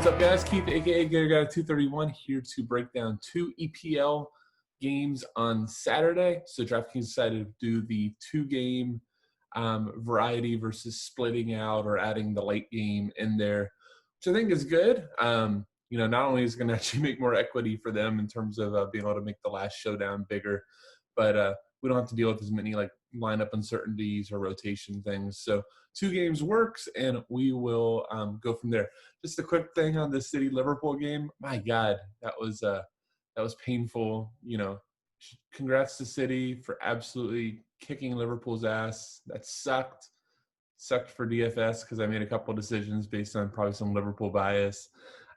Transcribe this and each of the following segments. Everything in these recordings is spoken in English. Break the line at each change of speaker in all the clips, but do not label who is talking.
What's up, guys? Keith, aka GatorGuy231, here to break down 2 EPL games on Saturday. So DraftKings decided to do the 2-game variety versus splitting out or adding the late game in there, which I think is good. Not only is it going to actually make more equity for them in terms of being able to make the last showdown bigger, but we don't have to deal with as many like lineup uncertainties or rotation things. So 2 games works, and we will go from there. Just a quick thing on the City-Liverpool game. My God, that was painful. Congrats to City for absolutely kicking Liverpool's ass. That sucked for DFS because I made a couple of decisions based on probably some Liverpool bias.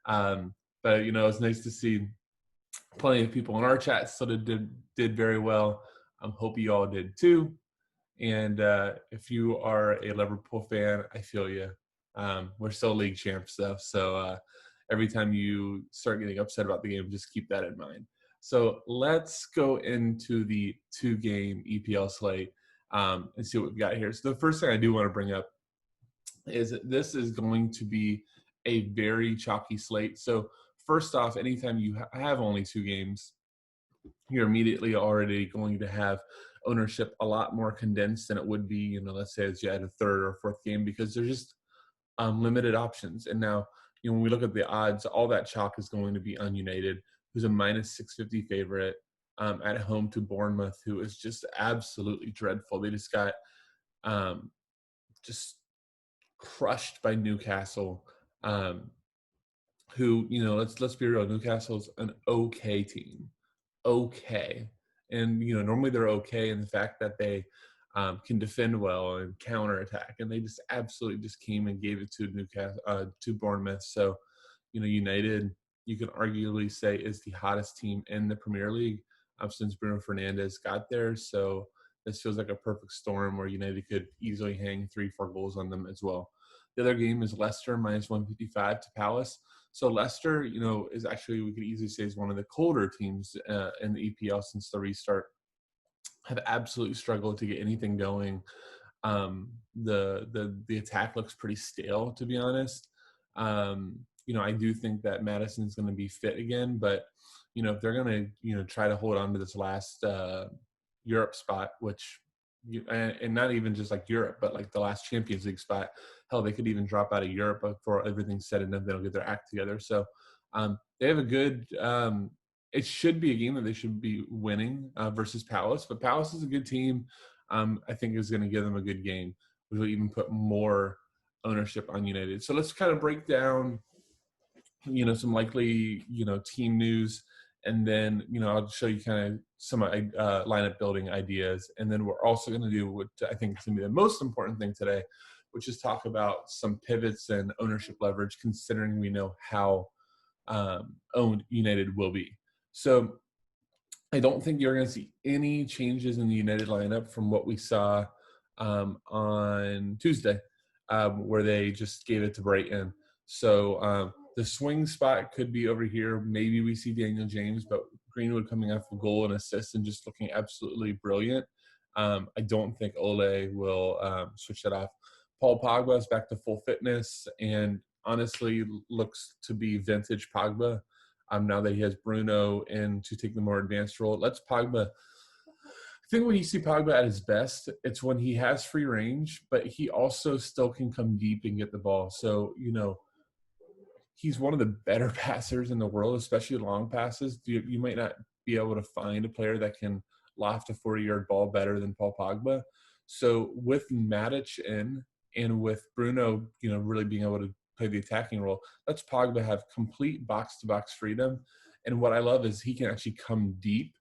But it's nice to see plenty of people in our chat still did very well. Hope you all did too. And if you are a Liverpool fan, I feel you. We're still league champs though, so every time you start getting upset about the game, just keep that in mind. So let's go into the 2-game EPL slate and see what we've got here. So the first thing I do want to bring up is that this is going to be a very chalky slate. So first off, anytime you have only 2 games, you're immediately already going to have ownership a lot more condensed than it would be, let's say as you add a 3rd or 4th game, because there's just limited options. And now, when we look at the odds, all that chalk is going to be on United, who's a -650 favorite at home to Bournemouth, who is just absolutely dreadful. They just got just crushed by Newcastle, who, let's be real, Newcastle's an okay team. Okay. And, normally they're okay in the fact that they can defend well and counterattack. And they just absolutely just came and gave it to Newcastle, to Bournemouth. So, United, you can arguably say, is the hottest team in the Premier League since Bruno Fernandes got there. So this feels like a perfect storm where United could easily hang 3-4 goals on them as well. The other game is Leicester -155 to Palace. So Leicester, is actually, we could easily say, is one of the colder teams in the EPL since the restart. Have absolutely struggled to get anything going. The attack looks pretty stale, to be honest. I do think that Madison's going to be fit again, but if they're going to try to hold on to this last Europe spot, which and not even just like Europe, but like the last Champions League spot. Hell, they could even drop out of Europe before everything's said and done. They don't get their act together. So they have a good it should be a game that they should be winning versus Palace. But Palace is a good team. I think is going to give them a good game, which will even put more ownership on United. So let's kind of break down, some likely, team news. And then, I'll show you kind of some lineup building ideas. And then we're also going to do what I think is going to be the most important thing today, which is talk about some pivots and ownership leverage, considering we know how owned United will be. So I don't think you're going to see any changes in the United lineup from what we saw on Tuesday, where they just gave it to Brighton. So the swing spot could be over here. Maybe we see Daniel James, but Greenwood coming off a goal and assist and just looking absolutely brilliant. I don't think Ole will switch that off. Paul Pogba is back to full fitness and honestly looks to be vintage Pogba now that he has Bruno in to take the more advanced role. Let's Pogba. I think when you see Pogba at his best, it's when he has free range, but he also still can come deep and get the ball. So, he's one of the better passers in the world, especially long passes. You might not be able to find a player that can loft a 40-yard ball better than Paul Pogba. So with Matic in and with Bruno, really being able to play the attacking role, lets Pogba have complete box-to-box freedom. And what I love is he can actually come deep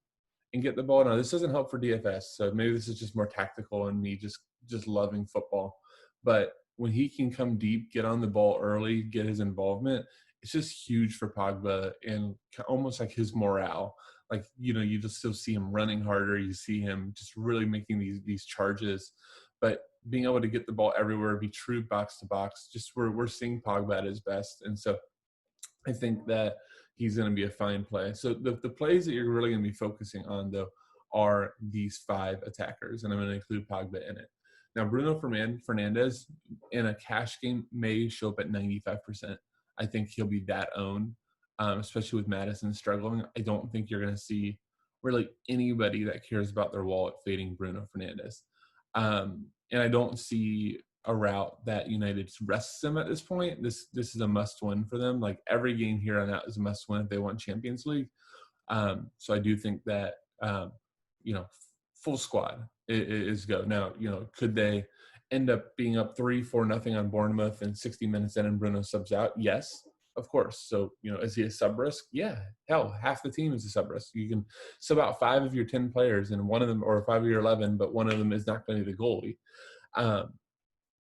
and get the ball. Now, this doesn't help for DFS, so maybe this is just more tactical and me just loving football. But when he can come deep, get on the ball early, get his involvement, it's just huge for Pogba and almost like his morale. Like, you just still see him running harder. You see him just really making these charges. But being able to get the ball everywhere, be true box to box, just we're seeing Pogba at his best. And so I think that he's going to be a fine play. So the plays that you're really going to be focusing on, though, are these 5 attackers, and I'm going to include Pogba in it. Now, Bruno Fernandes in a cash game may show up at 95%. I think he'll be that owned, especially with Madison struggling. I don't think you're going to see really anybody that cares about their wallet fading Bruno Fernandes. And I don't see a route that United rests them at this point. This is a must-win for them. Like every game here on out is a must-win if they want Champions League. So I do think that full squad is go. Now, could they end up being up 3-4-0 on Bournemouth and 60 minutes in and Bruno subs out? Yes, of course. So, is he a sub risk? Yeah. Hell, half the team is a sub risk. You can sub out 5 of your 10 players and one of them, or 5 of your 11, but one of them is not going to be the goalie.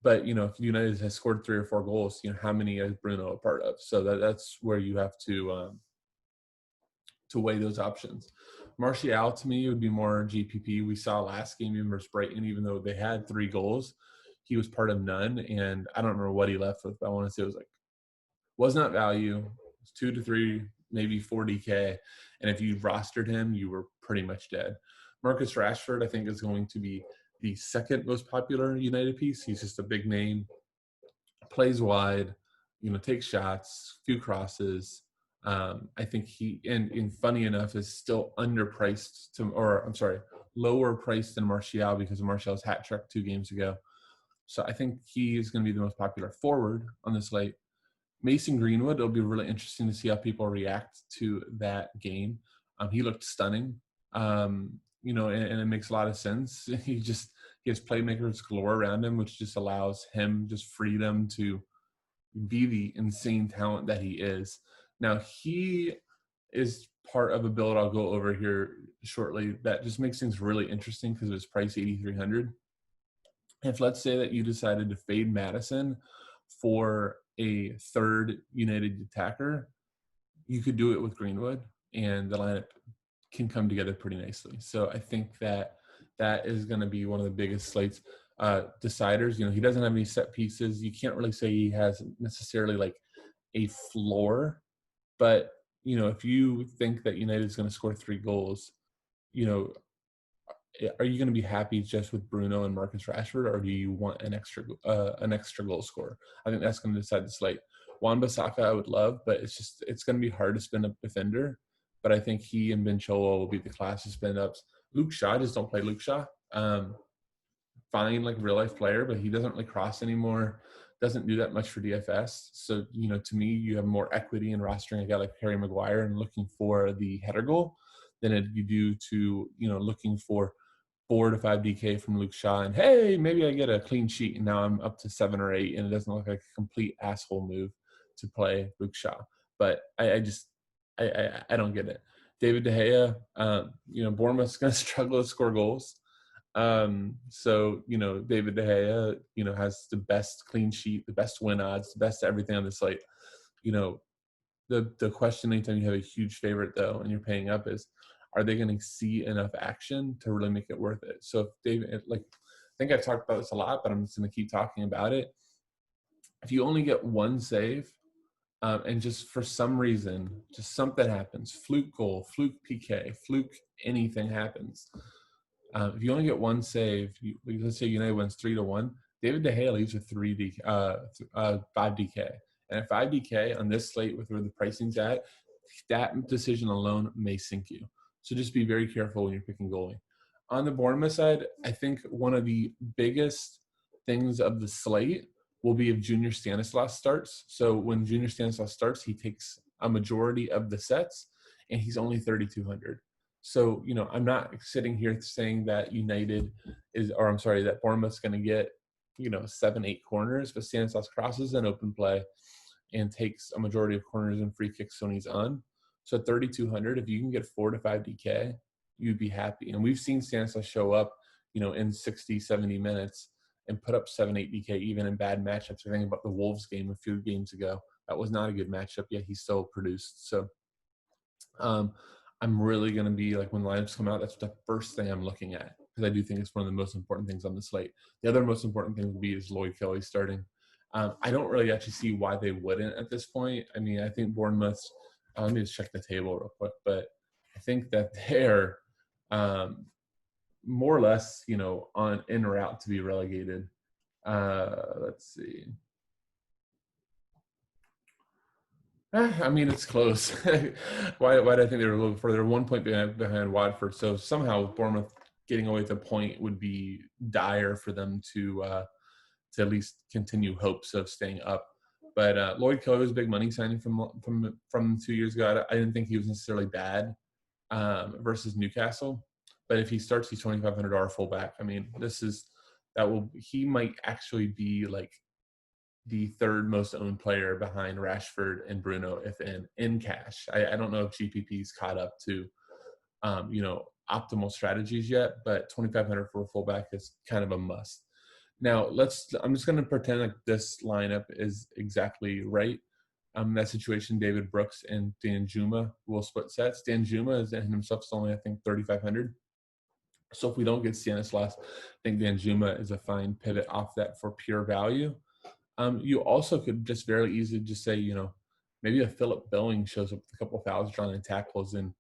But, if United has scored 3 or 4 goals, how many is Bruno a part of? So that's where you have to weigh those options. Martial, to me, would be more GPP. We saw last game versus Brighton, even though they had 3 goals, he was part of none. And I don't remember what he left with, but I want to say it was not value. It was 2 to 3, maybe 4 DK. And if you rostered him, you were pretty much dead. Marcus Rashford, I think, is going to be the second most popular United piece. He's just a big name, plays wide, takes shots, few crosses. I think he, and funny enough, is still underpriced lower priced than Martial because of Martial's hat trick 2 games ago. So I think he is going to be the most popular forward on the slate. Mason Greenwood, it'll be really interesting to see how people react to that game. He looked stunning, and it makes a lot of sense. He has playmakers galore around him, which just allows him just freedom to be the insane talent that he is. Now, he is part of a build I'll go over here shortly that just makes things really interesting because of his price, 8,300. If let's say that you decided to fade Madison for a third United attacker, you could do it with Greenwood, and the lineup can come together pretty nicely. So I think that is going to be one of the biggest slates deciders. He doesn't have any set pieces. You can't really say he has necessarily like a floor, but if you think that United is going to score 3 goals, are you going to be happy just with Bruno and Marcus Rashford, or do you want an extra goal scorer? I think that's going to decide the slate. Wan-Bissaka I would love, but it's going to be hard to spin up defender. But I think he and Ben Chilwell will be the class of spin ups. Luke Shaw, just don't play Luke Shaw. Fine, like real life player, but he doesn't really cross anymore. Doesn't do that much for DFS. So to me, you have more equity in rostering a guy like Harry Maguire and looking for the header goal than you do to looking for 4 to 5 DK from Luke Shaw, and hey, maybe I get a clean sheet, and now I'm up to 7 or 8, and it doesn't look like a complete asshole move to play Luke Shaw. But I don't get it. David De Gea, Bournemouth's going to struggle to score goals. So David De Gea, has the best clean sheet, the best win odds, the best everything on the slate. The question anytime you have a huge favorite though, and you're paying up is, are they going to see enough action to really make it worth it? So if David, I think I've talked about this a lot, but I'm just going to keep talking about it. If you only get 1 save, and just for some reason, just something happens, fluke goal, fluke PK, fluke anything happens. If you only get 1 save, let's say United wins 3-1, David De Gea leaves with 5 DK. And at 5 DK on this slate with where the pricing's at, that decision alone may sink you. So just be very careful when you're picking goalie. On the Bournemouth side, I think one of the biggest things of the slate will be if Junior Stanislaus starts. So when Junior Stanislaus starts, he takes a majority of the sets, and he's only 3,200. So, I'm not sitting here saying that that Bournemouth's going to get, 7-8 corners, but Stanislaus crosses an open play and takes a majority of corners and free kicks when he's on. So at 3,200, if you can get 4 to 5 DK, you'd be happy. And we've seen Stanislaus show up, in 60, 70 minutes and put up 7-8 DK even in bad matchups. I think about the Wolves game a few games ago. That was not a good matchup, yet he still produced. So I'm really going to be like, when the lineups come out, that's the first thing I'm looking at, because I do think it's one of the most important things on the slate. The other most important thing would be is Lloyd Kelly starting. I don't really actually see why they wouldn't at this point. I mean, I think Bournemouth's let me just check the table real quick, but I think that they're more or less, en route to be relegated. Let's see. I mean, it's close. Why do I think they were a little further? 1 point behind Watford. So somehow Bournemouth getting away with a point would be dire for them to at least continue hopes of staying up. But Lloyd Kelly was a big money signing from 2 years ago. I didn't think he was necessarily bad versus Newcastle. But if he starts, he's $2,500 fullback. I mean, he might actually be like the third most owned player behind Rashford and Bruno if in cash. I don't know if GPP's caught up to optimal strategies yet, but 2,500 for a fullback is kind of a must. Now I'm just going to pretend like this lineup is exactly right. That situation, David Brooks and Dan Juma will split sets. Dan Juma is in himself only, I think, 3,500. So if we don't get Stanislaus, I think Dan Juma is a fine pivot off that for pure value. You also could just very easily just say, maybe a Philip Billing shows up with a couple of fouls drawn and tackles and,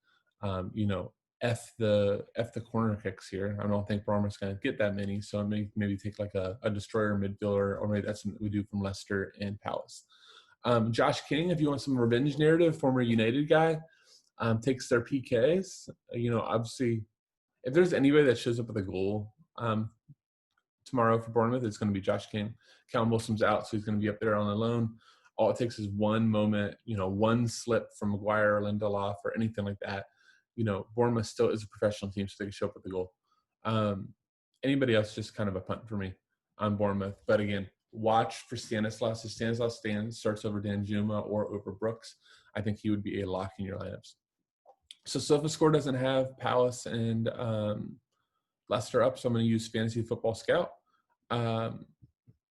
F the corner kicks here. I don't think Bournemouth's going to get that many. So maybe take like a destroyer midfielder, or maybe that's what we do from Leicester and Palace. Josh King, if you want some revenge narrative, former United guy, takes their PKs. Obviously, if there's anybody that shows up with a goal tomorrow for Bournemouth, it's going to be Josh King. Callum Wilson's out, so he's going to be up there on the loan. All it takes is one moment, one slip from Maguire or Lindelof or anything like that. Bournemouth still is a professional team, so they can show up with the goal. Anybody else, just kind of a punt for me on Bournemouth. But again, watch for Stanislaus. If Stanislaus starts over Dan Juma or over Brooks, I think he would be a lock in your lineups. So SofaScore doesn't have Palace and Leicester up, so I'm going to use Fantasy Football Scout.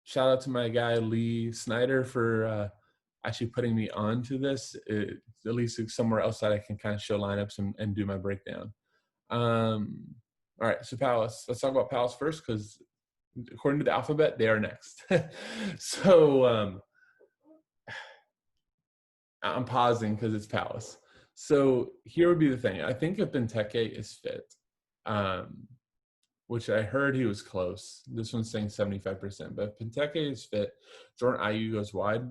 Shout out to my guy Lee Snyder for actually putting me on to this. At least somewhere else that I can kind of show lineups and do my breakdown. All right, so Palace. Let's talk about Palace first, because according to the alphabet, they are next. So I'm pausing because it's Palace. So here would be the thing. I think if Benteke is fit, which I heard he was close. This one's saying 75%. But if Benteke is fit, Jordan Ayew goes wide.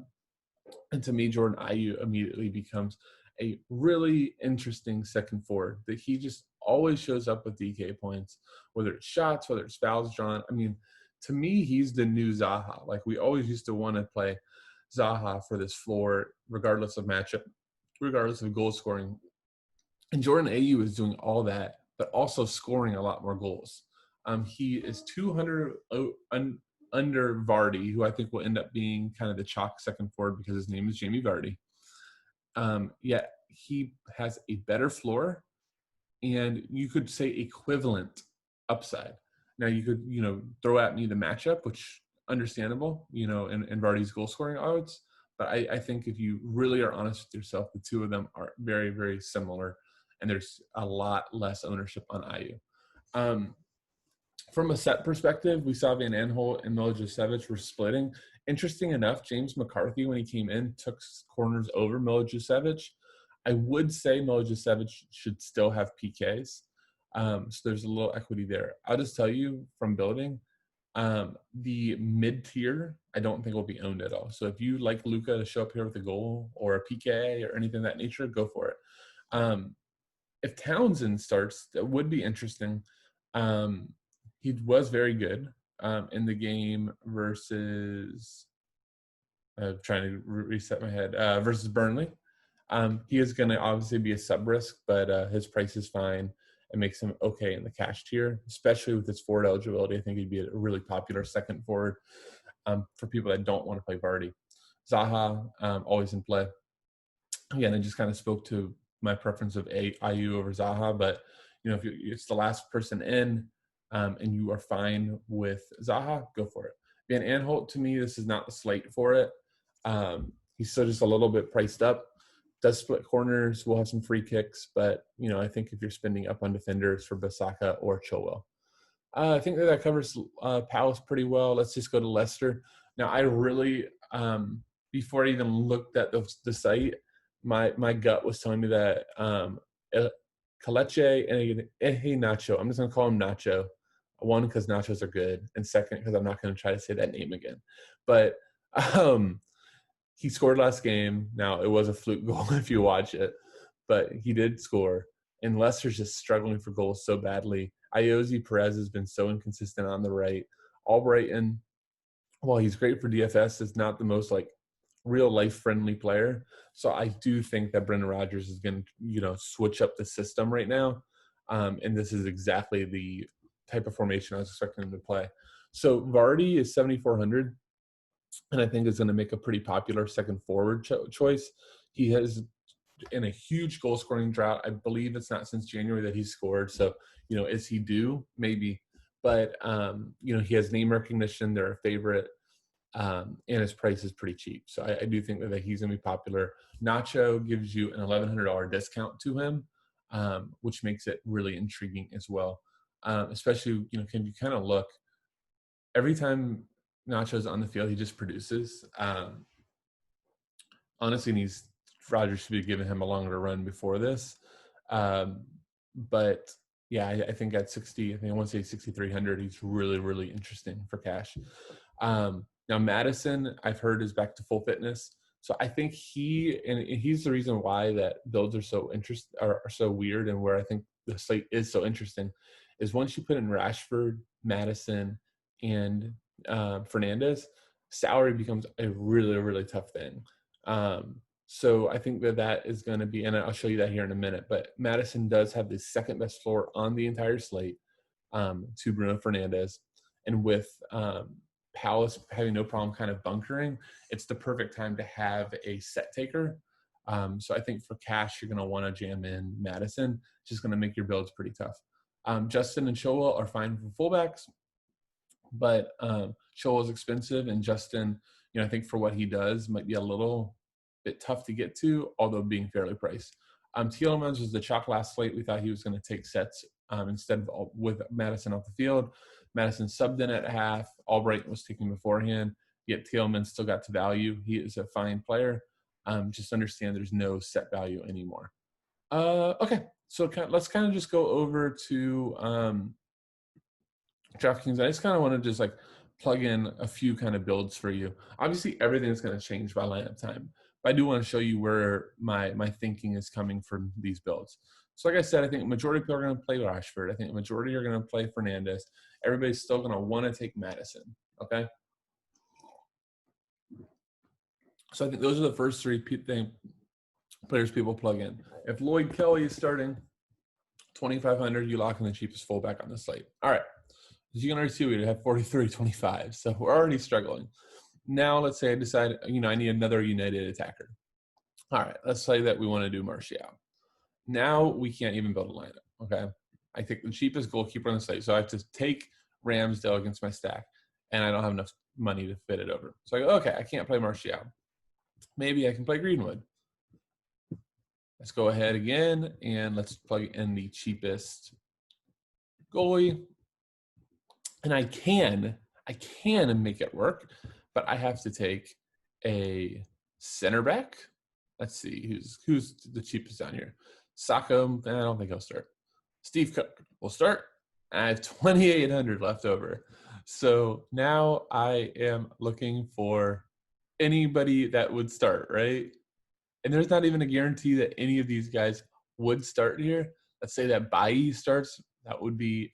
And to me, Jordan Ayew immediately becomes a really interesting second forward. That he just always shows up with DK points, whether it's shots, whether it's fouls drawn. I mean, to me, he's the new Zaha. Like, we always used to want to play Zaha for this floor, regardless of matchup, regardless of goal scoring. And Jordan Ayew is doing all that, but also scoring a lot more goals. He is 200 under Vardy, who I think will end up being kind of the chalk second forward because his name is Jamie Vardy. Yet he has a better floor, and you could say equivalent upside. Now you could, throw at me the matchup, which understandable, and Vardy's goal scoring odds. But I think if you really are honest with yourself, the two of them are very, very similar, and there's a lot less ownership on Ayew. From a set perspective, we saw Van Aanholt and Milojevic were splitting. Interesting enough, James McCarthy, when he came in, took corners over Milojevic. I would say Milojevic should still have PKs. So there's a little equity there. I'll just tell you from building, the mid-tier, I don't think will be owned at all. So if you like Luka to show up here with a goal or a PK or anything of that nature, go for it. If Townsend starts, that would be interesting. He was very good in the game versus trying to reset my head, versus Burnley. He is going to obviously be a sub-risk, but his price is fine. It makes him okay in the cash tier, especially with his forward eligibility. I think he'd be a really popular second forward for people that don't want to play Vardy. Zaha, always in play. Again, I just kind of spoke to my preference of Ayew over Zaha, but if it's the last person in and you are fine with Zaha, go for it. Van Aanholt, to me, this is not the slate for it. He's still just a little bit priced up. Does split corners, will have some free kicks, but I think if you're spending up on defenders for Bissaka or Chilwell. I think that covers Palace pretty well. Let's just go to Leicester. Now, I really, before I even looked at the site, my gut was telling me that Kelechi and Nacho, I'm just going to call him Nacho. One, because nachos are good, and second, because I'm not going to try to say that name again. But he scored last game. Now, it was a fluke goal if you watch it, but he did score. And Leicester's just struggling for goals so badly. Ayoze Perez has been so inconsistent on the right. Albrighton, while he's great for DFS, is not the most like real life friendly player. So I do think that Brendan Rodgers is going to, switch up the system right now. And this is exactly the type of formation I was expecting him to play. So Vardy is 7,400, and I think is going to make a pretty popular second forward choice. He has in a huge goal scoring drought. I believe it's not since January that he's scored. So, is he due? Maybe. But, he has name recognition. They're a favorite. And his price is pretty cheap. So I do think that he's going to be popular. Nacho gives you an $1,100 discount to him, which makes it really intriguing as well. Especially, can you kind of look, every time Nacho's on the field, he just produces. Honestly, Rodgers should be giving him a longer run before this. But yeah, I think at 60, I want to say 6,300, he's really, really interesting for cash. Now Madison, I've heard, is back to full fitness. So I think he's the reason why that builds are so weird, and where I think the slate is so interesting is once you put in Rashford, Madison, and Fernandez, salary becomes a really, really tough thing. So I think that is going to be, and I'll show you that here in a minute, but Madison does have the second best floor on the entire slate to Bruno Fernandes. And with Palace having no problem kind of bunkering, it's the perfect time to have a set taker. So I think for cash, you're going to want to jam in Madison. It's just going to make your builds pretty tough. Justin and Chilwell are fine for fullbacks, but Chilwell is expensive, and Justin, I think for what he does might be a little bit tough to get to, although being fairly priced. Tielemans was the chalk last slate. We thought he was going to take sets instead of with Madison off the field. Madison subbed in at half. Albright was taking beforehand, yet Tielemans still got to value. He is a fine player. Just understand there's no set value anymore. Okay, so let's kind of just go over to DraftKings. I just kind of want to just like plug in a few kind of builds for you. Obviously, everything is going to change by lineup time, but I do want to show you where my thinking is coming from these builds. So like I said, I think the majority of people are going to play Rochefort. I think the majority are going to play Fernandes. Everybody's still going to want to take Madison, okay? So I think those are the first three players people plug in. If Lloyd Kelly is starting, 2,500, you lock in the cheapest fullback on the slate. All right. As you can already see, we have 43.25, so we're already struggling. Now, let's say I decide, I need another United attacker. All right, let's say that we want to do Martial. Now we can't even build a lineup, okay? I take the cheapest goalkeeper on the slate, so I have to take Ramsdale against my stack, and I don't have enough money to fit it over. So I go, okay, I can't play Martial. Maybe I can play Greenwood. Let's go ahead again, and let's plug in the cheapest goalie. And I can make it work, but I have to take a center back. Let's see who's the cheapest down here. Sacco, I don't think he'll start. Steve Cook will start. I have 2,800 left over. So now I am looking for anybody that would start, right? And there's not even a guarantee that any of these guys would start here. Let's say that Bailly starts. That would be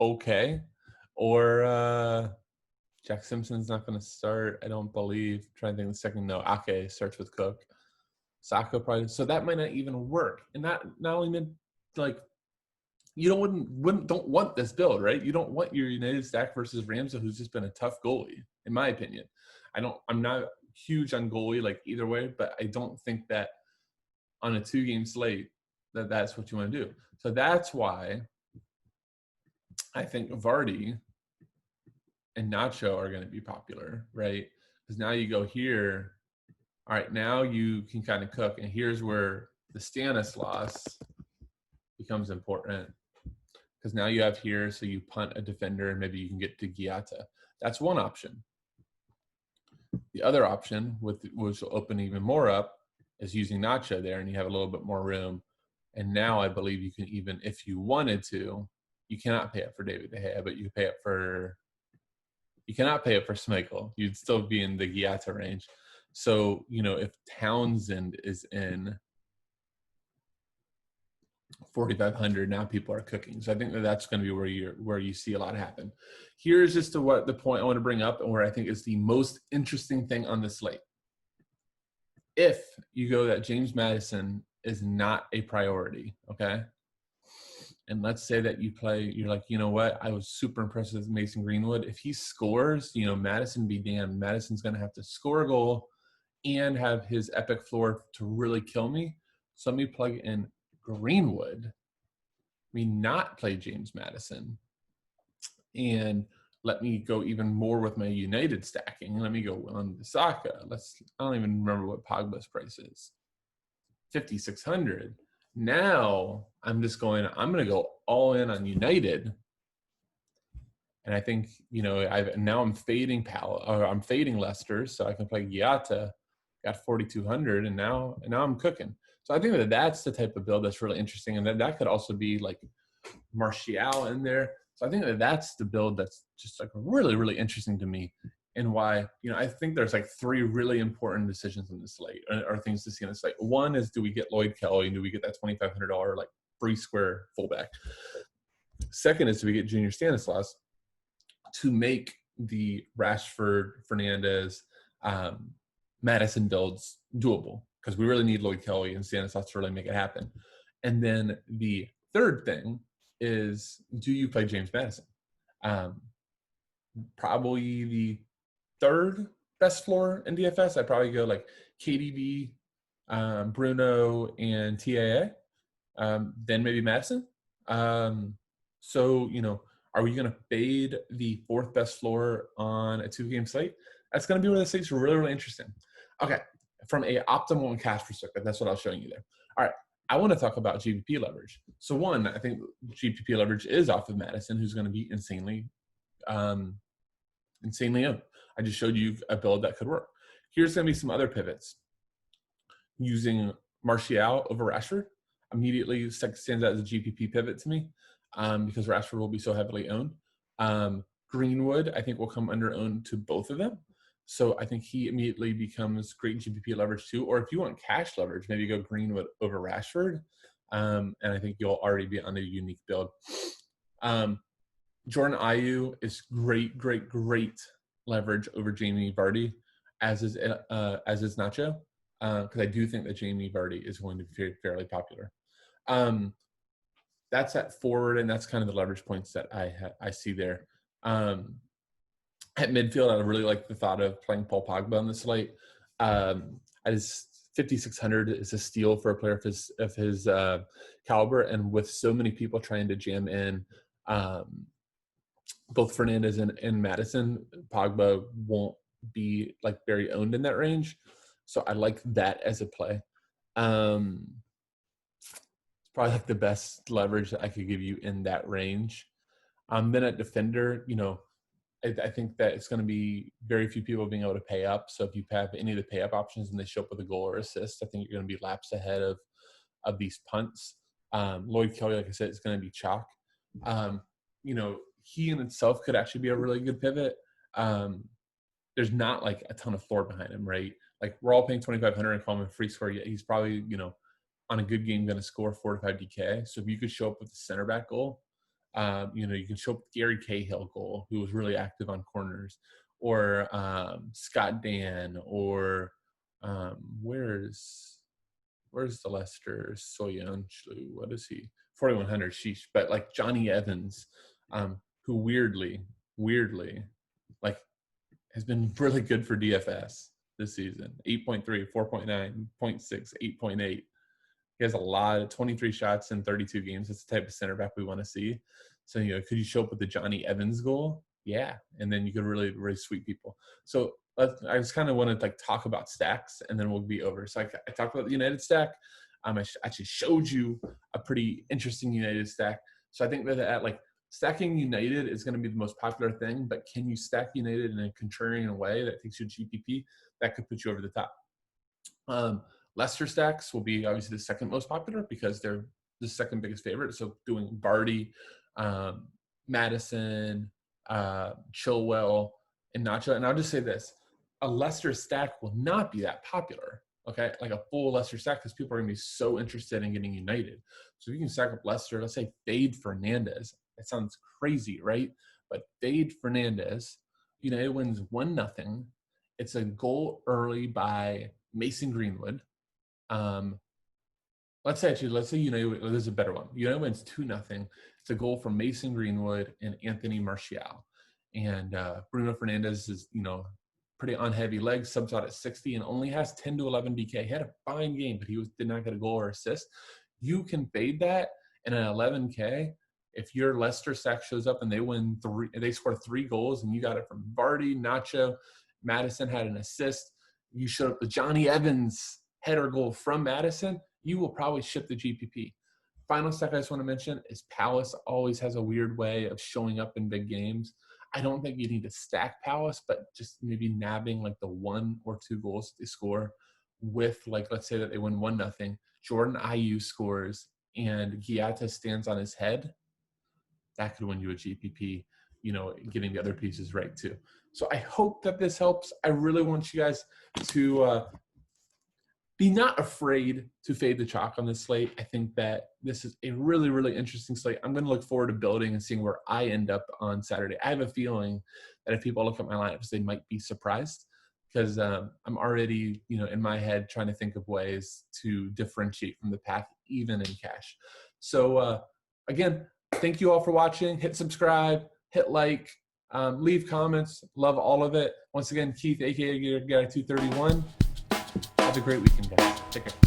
okay. Or Jack Simpson's not going to start, I don't believe. I'm trying to think of the second. No, Ake starts with Cook. Sacco probably. So that might not even work. And not only meant like you don't want this build, right? You don't want your United stack versus Ramsey, who's just been a tough goalie, in my opinion. I'm not huge on goalie like either way, but I don't think that on a 2-game slate that's what you want to do. So that's why I think Vardy and Nacho are going to be popular, right? Because now you go here. All right, now you can kind of cook. And here's where the Stanislaus becomes important. Because now you have here, so you punt a defender and maybe you can get to Giata. That's one option. The other option, which will open even more up, is using Nacho there, and you have a little bit more room. And now I believe you can even, if you wanted to, you cannot pay up for David De Gea, but you pay up for – you cannot pay up for Schmeichel. You'd still be in the Giata range. So, if Townsend is in 4,500, now people are cooking. So I think that's going to be where you see a lot happen. Here's just the point I want to bring up, and where I think is the most interesting thing on the slate. If you go that James Maddison is not a priority, okay? And let's say that you're like, you know what? I was super impressed with Mason Greenwood. If he scores, Maddison be damned. Maddison's going to have to score a goal and have his epic floor to really kill me. So let me plug in Greenwood. Not play James Maddison. And let me go even more with my United stacking. Let me go on Bissaka. I don't even remember what Pogba's price is. 5,600. Now I'm going to go all in on United. And I think, I'm fading I'm fading Leicester, so I can play Giata, got 4,200, and now I'm cooking. So I think that's the type of build that's really interesting. And that could also be like Martial in there. So I think that's the build that's just like really, really interesting to me, and why, I think there's like 3 really important decisions in this slate, or things to see in this slate. One is, do we get Lloyd Kelly? Do we get that $2,500 like free square fullback? Second is, do we get Junior Stanislaus to make the Rashford, Fernandez, Madison builds doable? Because we really need Lloyd Kelly and Stanislaus to really make it happen. And then the third thing is, do you play James Maddison? Probably the third best floor in DFS. I'd probably go like KDB, Bruno, and TAA. Then maybe Maddison. So, are we going to fade the 4th best floor on a 2-game slate? That's going to be where the slate's really, really interesting. Okay, from a optimal and cash perspective, that's what I was showing you there. All right, I want to talk about GBP leverage. So one, I think GBP leverage is off of Maddison, who's going to be insanely owned. I just showed you a build that could work. Here's going to be some other pivots. Using Martial over Rashford immediately stands out as a GPP pivot to me, because Rashford will be so heavily owned. Greenwood, I think, will come under owned to both of them. So I think he immediately becomes great GPP leverage too. Or if you want cash leverage, maybe go Greenwood over Rashford. And I think you'll already be on a unique build. Jordan Ayew is great leverage over Jamie Vardy, as is Nacho. Because I do think that Jamie Vardy is going to be fairly popular. That's at forward, and that's kind of the leverage points that I see there. At midfield, I really like the thought of playing Paul Pogba on the slate. I just 5,600 is a steal for a player of his caliber, and with so many people trying to jam in both Fernandez and Maddison, Pogba won't be like very owned in that range. So I like that as a play. It's probably like the best leverage that I could give you in that range. Then at defender, I think that it's going to be very few people being able to pay up. So if you have any of the pay up options and they show up with a goal or assist, I think you're going to be laps ahead of these punts. Lloyd Kelly, like I said, is going to be chalk. He in itself could actually be a really good pivot. There's not like a ton of floor behind him, right? Like we're all paying 2,500 and call him a free score. Yet he's probably, on a good game going to score 4 to 5 DK. So if you could show up with a center back goal, you can show up with Gary Cahill goal, who was really active on corners, or Scott Dan, or where's the Leicester Soyuncu? What is he? 4,100, sheesh. But like Johnny Evans, who weirdly, like has been really good for DFS this season. 8.3, 4.9, 0.6, 8.8. He has a lot of 23 shots in 32 games. That's the type of center back we want to see. So, could you show up with the Johnny Evans goal? Yeah. And then you could really, really sweep people. So I just kind of want to talk about stacks, and then we'll be over. So I talked about the United stack. I actually showed you a pretty interesting United stack. So I think that stacking United is going to be the most popular thing, but can you stack United in a contrarian way that takes you to GPP? That could put you over the top. Leicester stacks will be obviously the second most popular because they're the second biggest favorite. So doing Vardy, Maddison, Chilwell, and Nacho. And I'll just say this. a Leicester stack will not be that popular. Okay, like a full Leicester stack, because people are going to be so interested in getting United. So if you can stack up Leicester, let's say fade Fernandez. That sounds crazy, right? But fade Fernandez, United wins 1-0. It's a goal early by Mason Greenwood. Let's say United, there's a better one. United wins 2-0. It's a goal from Mason Greenwood and Anthony Martial. And Bruno Fernandes is, pretty on heavy legs, subs out at 60 and only has 10 to 11 DK. He had a fine game, but he did not get a goal or assist. You can fade that, and at 11K, if your Leicester stack shows up and they score 3 goals, and you got it from Vardy, Nacho, Maddison had an assist, you showed up the Johnny Evans header goal from Maddison, you will probably ship the GPP. Final stack I just want to mention is Palace always has a weird way of showing up in big games. I don't think you need to stack Palace, but just maybe nabbing like the 1 or 2 goals they score with, like, let's say that they win 1-0. Jordan Ayew scores and Giata stands on his head. That could win you a GPP, getting the other pieces right too. So I hope that this helps. I really want you guys to be not afraid to fade the chalk on this slate. I think that this is a really, really interesting slate. I'm going to look forward to building and seeing where I end up on Saturday. I have a feeling that if people look at my lineups, they might be surprised, because I'm already, in my head trying to think of ways to differentiate from the pack, even in cash. So again, thank you all for watching. Hit subscribe, hit like, leave comments. Love all of it. Once again, Keith, aka Guy 231. Have a great weekend, guys. Take care.